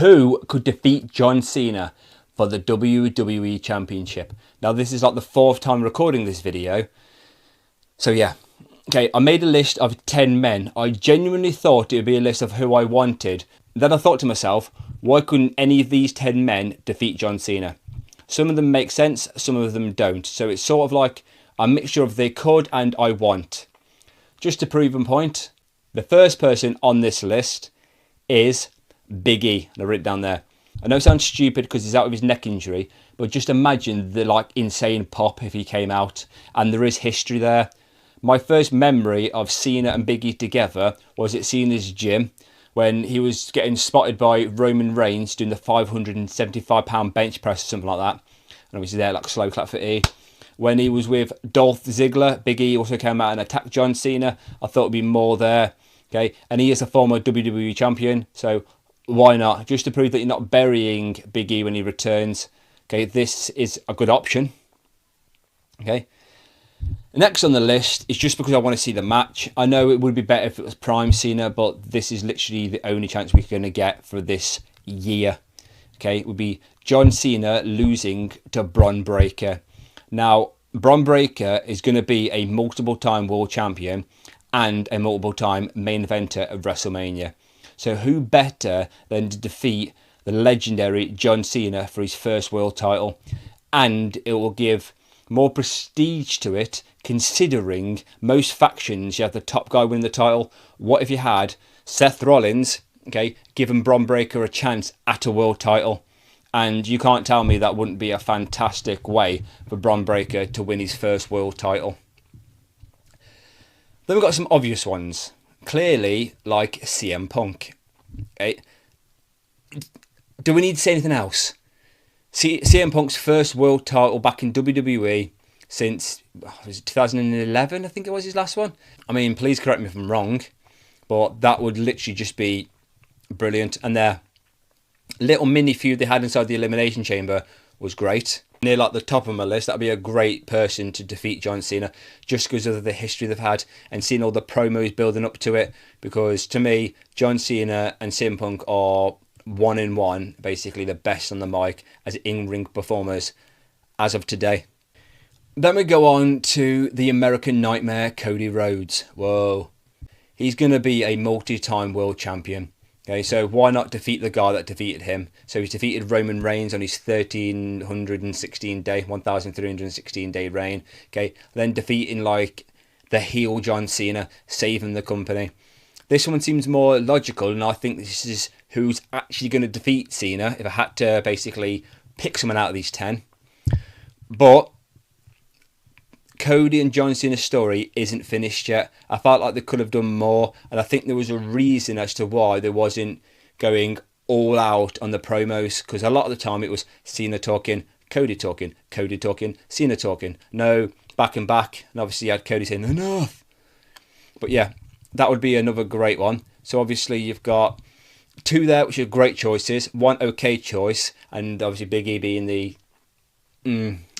who could defeat John Cena for the WWE Championship. Now, this is like the 4th time recording this video. So yeah. Okay, I made a list of 10 men. I genuinely thought it would be a list of who I wanted. Then I thought to myself, why couldn't any of these 10 men defeat John Cena? Some of them make sense, some of them don't. So it's sort of like a mixture of they could and I want. Just to prove a point, the first person on this list is Big E. And I wrote it down there. I know it sounds stupid because he's out of his neck injury, but just imagine the like insane pop if he came out, and there is history there. My first memory of Cena and Big E together was at Cena's gym when he was getting spotted by Roman Reigns doing the 575-pound bench press or something like that. And obviously there, like slow clap for E. When he was with Dolph Ziggler, Big E also came out and attacked John Cena. I thought there'd be more there. Okay, and he is a former WWE champion, so why not? Just to prove that you're not burying Big E when he returns. Okay, this is a good option. Okay. Next on the list is just because I want to see the match. I know it would be better if it was Prime Cena, but this is literally the only chance we're going to get for this year. Okay, it would be John Cena losing to Braun Breaker. Now, Braun Breaker is going to be a multiple-time world champion and a multiple-time main eventer of WrestleMania. So who better than to defeat the legendary John Cena for his first world title? And it will give more prestige to it, considering most factions you have the top guy win the title. What if you had Seth Rollins, okay, giving Braun Breaker a chance at a world title? And you can't tell me that wouldn't be a fantastic way for Braun Breaker to win his first world title. Then we've got some obvious ones. Clearly, like CM Punk. Okay. Do we need to say anything else? CM Punk's first world title back in WWE since, was it 2011, I think it was his last one? I mean, please correct me if I'm wrong, but that would literally just be brilliant. And their little mini feud they had inside the Elimination Chamber was great. Near like the top of my list, that'd be a great person to defeat John Cena, just because of the history they've had and seeing all the promos building up to it. Because to me, John Cena and CM Punk are 1-in-1, basically the best on the mic as in-ring performers as of today. Then we go on to the American Nightmare, Cody Rhodes. Whoa. He's going to be a multi-time world champion. Okay, so why not defeat the guy that defeated him? So he's defeated Roman Reigns on his 1316 day reign. Okay, then defeating like the heel John Cena, saving the company. This one seems more logical, and I think this is who's actually going to defeat Cena if I had to basically pick someone out of these 10. But Cody and John Cena's story isn't finished yet. I felt like they could have done more, and I think there was a reason as to why they wasn't going all out on the promos, because a lot of the time it was Cena talking, Cody talking, Cena talking. No, back and back, and obviously you had Cody saying, enough. But yeah, that would be another great one. So obviously you've got 2 there, which are great choices. 1 okay choice, and obviously Big E being the...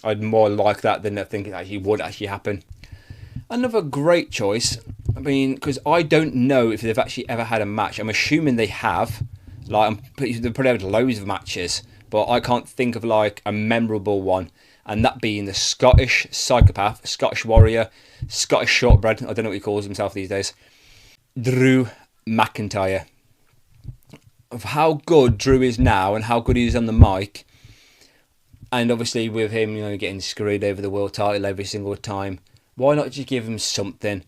I'd more like that than I think it actually would actually happen. Another great choice, I mean, because I don't know if they've actually ever had a match. I'm assuming they have. Like, they've probably had loads of matches, but I can't think of like a memorable one. And that being the Scottish psychopath, Scottish warrior, Scottish shortbread, I don't know what he calls himself these days, Drew McIntyre. Of how good Drew is now and how good he is on the mic, and obviously with him, you know, getting screwed over the world title every single time, why not just give him something?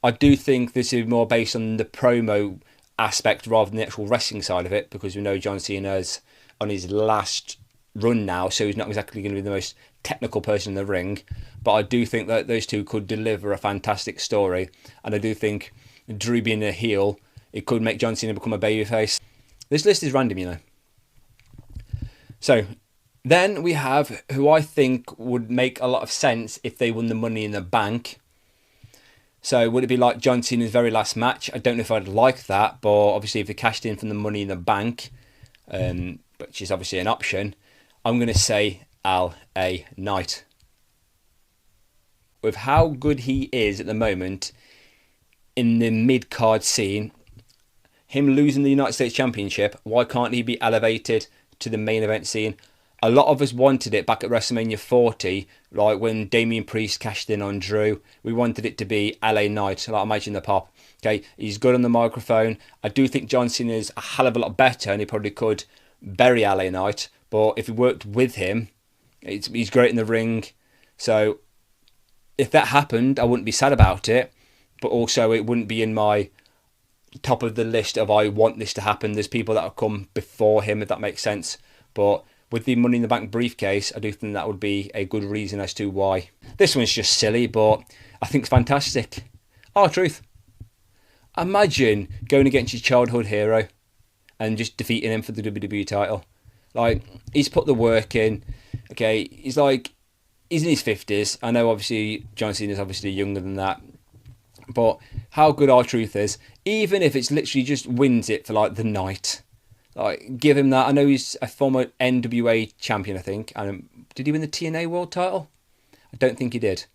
I do think this is more based on the promo aspect rather than the actual wrestling side of it, because we know John Cena's on his last run now, so he's not exactly going to be the most technical person in the ring. But I do think that those two could deliver a fantastic story, and I do think Drew being a heel, it could make John Cena become a babyface. This list is random, you know. So then we have who I think would make a lot of sense if they won the Money in the Bank. So would it be like John Cena's very last match? I don't know if I'd like that, but obviously if they cashed in from the Money in the Bank, which is obviously an option, I'm going to say LA Knight. With how good he is at the moment in the mid-card scene, him losing the United States Championship, why can't he be elevated to the main event scene? A lot of us wanted it back at WrestleMania 40, like when Damian Priest cashed in on Drew. We wanted it to be LA Knight, like Imagine the Pop. Okay, he's good on the microphone. I do think John Cena is a hell of a lot better, and he probably could bury LA Knight. But if he worked with him, he's great in the ring. So if that happened, I wouldn't be sad about it. But also, it wouldn't be in my top of the list of I want this to happen. There's people that have come before him, if that makes sense. But with the Money in the Bank briefcase, I do think that would be a good reason as to why. This one's just silly, but I think it's fantastic. R-Truth. Imagine going against your childhood hero and just defeating him for the WWE title. Like, he's put the work in. Okay, he's in his 50s. I know, obviously, John Cena is obviously younger than that. But how good R-Truth is, even if it's literally just wins it for, like, the night. Like, give him that. I know he's a former NWA champion, I think. And did he win the TNA World title? I don't think he did.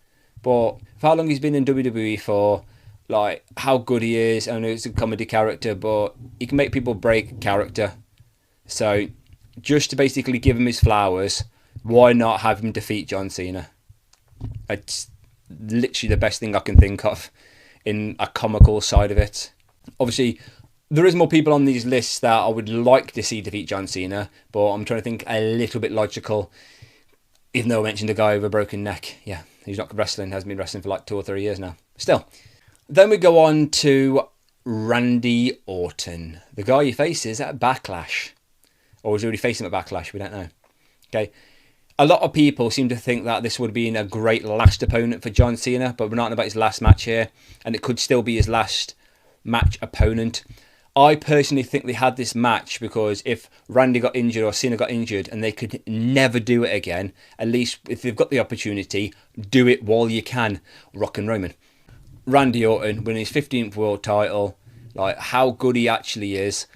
But for how long he's been in WWE for, like, how good he is. I know it's a comedy character, but he can make people break character. So, just to basically give him his flowers, why not have him defeat John Cena? It's literally the best thing I can think of in a comical side of it. Obviously, there is more people on these lists that I would like to see defeat John Cena, but I'm trying to think a little bit logical. Even though I mentioned a guy with a broken neck. Yeah, he's not wrestling, hasn't been wrestling for like 2 or 3 years now. Still. Then we go on to Randy Orton, the guy he faces at Backlash. Or was he already facing him at Backlash? We don't know. Okay. A lot of people seem to think that this would have been a great last opponent for John Cena, but we're not about his last match here, and it could still be his last match opponent. I personally think they had this match because if Randy got injured or Cena got injured and they could never do it again, at least if they've got the opportunity, do it while you can. Rock and Roman. Randy Orton winning his 15th world title, like how good he actually is.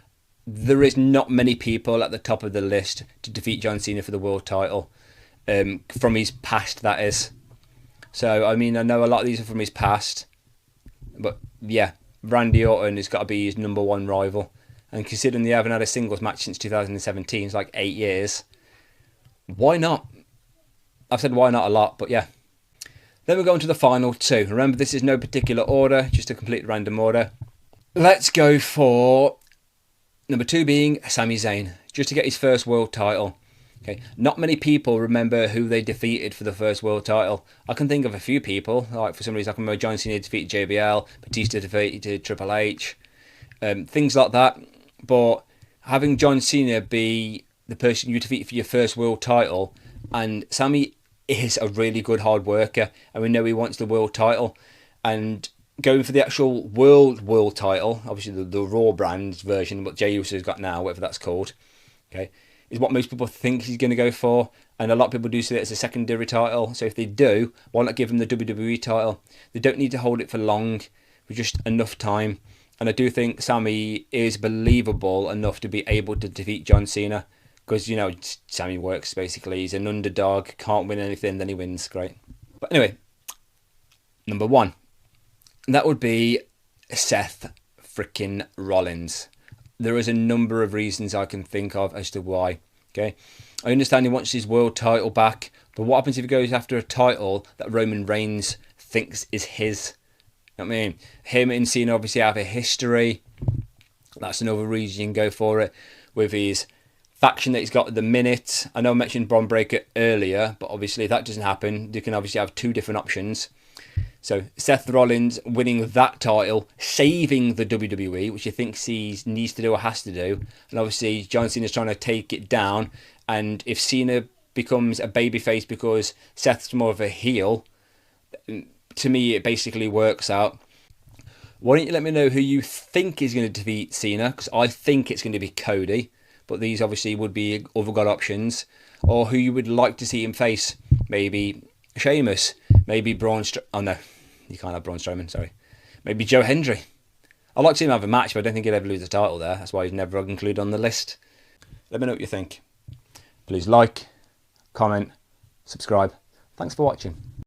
There is not many people at the top of the list to defeat John Cena for the world title. From his past, that is. So, I mean, I know a lot of these are from his past. But, yeah, Randy Orton has got to be his number one rival. And considering they haven't had a singles match since 2017, it's like 8 years. Why not? I've said why not a lot, but yeah. Then we go on to the final two. Remember, this is no particular order, just a complete random order. Let's go for number 2 being Sami Zayn, just to get his first world title. Okay, not many people remember who they defeated for the first world title. I can think of a few people. Like for some reason, I can remember John Cena defeated JBL, Batista defeated Triple H, things like that. But having John Cena be the person you defeat for your first world title, and Sami is a really good hard worker, and we know he wants the world title, and going for the actual world title, obviously the Raw brand version, what Jey Uso's got now, whatever that's called, okay, is what most people think he's going to go for. And a lot of people do see it as a secondary title. So if they do, why not give him the WWE title? They don't need to hold it for long, for just enough time. And I do think Sami is believable enough to be able to defeat John Cena. Because, you know, Sami works basically. He's an underdog, can't win anything, then he wins. Great. But anyway, number 1. That would be Seth freaking Rollins. There is a number of reasons I can think of as to why. Okay, I understand he wants his world title back, but what happens if he goes after a title that Roman Reigns thinks is his? You know what I mean? Him and Cena obviously have a history. That's another reason you can go for it. With his faction that he's got at the minute. I know I mentioned Braun Breaker earlier, but obviously if that doesn't happen, you can obviously have 2 different options. So Seth Rollins winning that title, saving the WWE, which he thinks he needs to do or has to do. And obviously John Cena's trying to take it down. And if Cena becomes a babyface because Seth's more of a heel, to me it basically works out. Why don't you let me know who you think is going to defeat Cena? Because I think it's going to be Cody. But these obviously would be other god options. Or who you would like to see him face. Maybe Sheamus. Maybe Braun Strowman. Oh no, you can't have Braun Strowman, sorry. Maybe Joe Hendry. I'd like to see him have a match, but I don't think he'll ever lose the title there. That's why he's never included on the list. Let me know what you think. Please like, comment, subscribe. Thanks for watching.